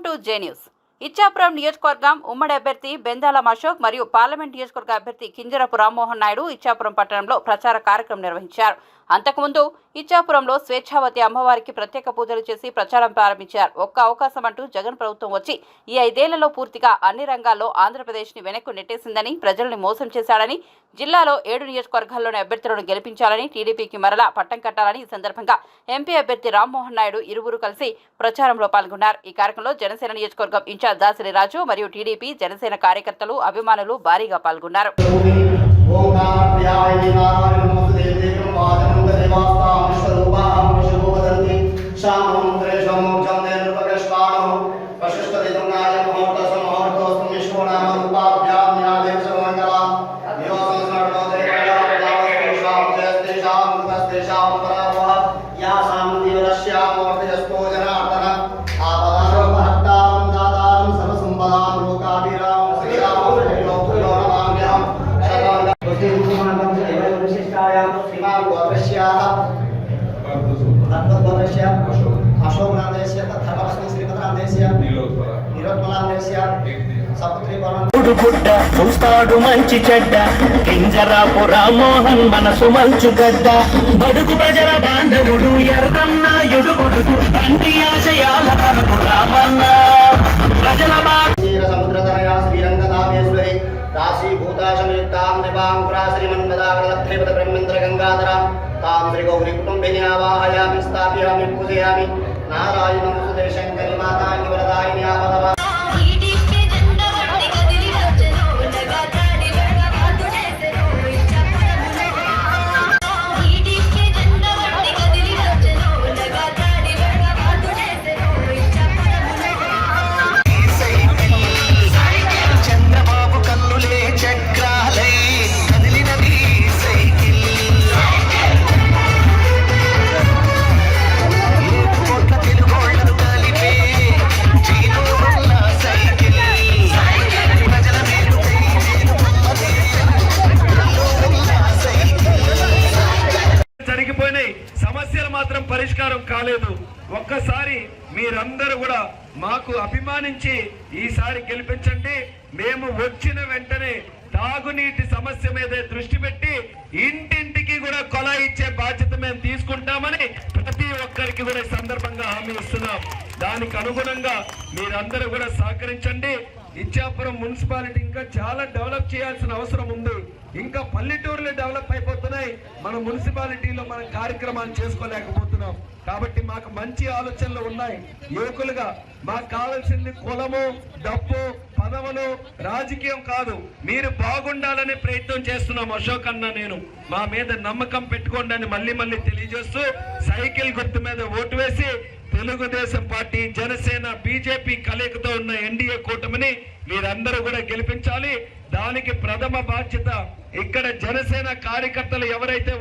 Welcome to J news. Ichchapuram నియోజకవర్గం ఉమ్మడి అభ్యర్థి బెందాలం అశోక్ మరియు పార్లమెంట్ నియోజకవర్గ అభ్యర్థి కింజరాపు రామ్మోహన్ నాయుడు ఇచ్చాపురం పట్టణంలో ప్రచార కార్యక్రమం నిర్వహించారు. అంతకుముందు ఇచ్చాపురంలో స్వేచ్ఛావతి అమ్మవారికి ప్రత్యేక పూజలు చేసి ప్రచారం ప్రారంభించారు. ఒక్క అవకాశం అంటూ జగన్ ప్రభుత్వం వచ్చి ఈ 5 ఏళ్లలో పూర్తిగా అన్ని రంగాల్లో ఆంధ్రప్రదేశ్ని వెనక్కు నెట్టేసిందని, ప్రజల్ని మోసం చేశాడని, జిల్లాలో 7 నియోజకవర్గాల్లోని అభ్యర్థులను గెలిపించాలని, టీడీపీకి మరలా పట్టం కట్టాలని ఈ సందర్భంగా ఎంపీ అభ్యర్థి రామ్మోహన్ నాయుడు ఇరువురు కలిసి ప్రచారంలో పాల్గొన్నారు. ఈ కార్యక్రమంలో జనసేన నియోజకవర్గం ఇన్ఛార్జ్ దాసరి రాజు మరియు టీడీపీ జనసేన కార్యకర్తలు, అభిమానులు భారీగా పాల్గొన్నారు. చూస్తాడు మంచి చెడ్డ కింజరాపు రామ్మోహన్ మనసు మంచుగడ్డ బడుగు ప్రజల బాంధవుడు ఎర్రన్నాయుడు కొడుకు తండ్రి ఆశయాల తనకు రామన్న ప్రజల సముద్రతనయా శ్రీరంగదామేశ్వరి రాశీభూతాశమయుక్తాం దివాంకురా శ్రీమన్మదాగ్రలబ్ధేపద బ్రహ్మేంద్ర గంగాధర తాం శ్రీ గౌరీ కుటుంబిని ఆవాహయామి స్థాపయామి పూజయామి నారాయణం సుదేశంకరి మాతాంగి వరదాయిని ఆపదవా సమస్యలు మాత్రం పరిష్కారం కాలేదు. ఒక్కసారి మీరందరూ కూడా మాకు అభిమానించి ఈసారి గెలిపించండి. మేము వచ్చిన వెంటనే తాగునీటి సమస్య మీద దృష్టి పెట్టి ఇంటింటికి కూడా కొలాయి ఇచ్చే బాధ్యత మేము తీసుకుంటామని ప్రతి ఒక్కరికి కూడా ఈ సందర్భంగా హామీ ఇస్తున్నాం. దానికి అనుగుణంగా మీరందరూ కూడా సహకరించండి. ఇచ్చాపురం మున్సిపాలిటీ ఇంకా చాలా డెవలప్ చేయాల్సిన అవసరం ఉంది. ఇంకా పల్లెటూరులు డెవలప్ అయిపోతున్నాయి. మన మున్సిపాలిటీలో మనం కార్యక్రమాలు చేసుకోలేకపోతున్నాం. కాబట్టి మాకు మంచి ఆలోచనలు ఉన్నాయి. యువకులుగా మాకు కావాల్సింది కులము, డబ్బు, పదవులు, రాజకీయం కాదు. మీరు బాగుండాలనే ప్రయత్నం చేస్తున్నాం. అశోక్ అన్న నేను మా మీద నమ్మకం పెట్టుకోండి అని మళ్ళీ తెలియజేస్తూ సైకిల్ గుర్తు మీద ఓటు వేసి తెలుగుదేశం పార్టీ, జనసేన, బీజేపీ కలయికతో ఉన్న ఎన్డీఏ కూటమిని మీరందరూ కూడా గెలిపించాలి. దానికి ప్రథమ బాధ్యత ఇక్కడ జనసేన కార్యకర్తలు ఎవరైతే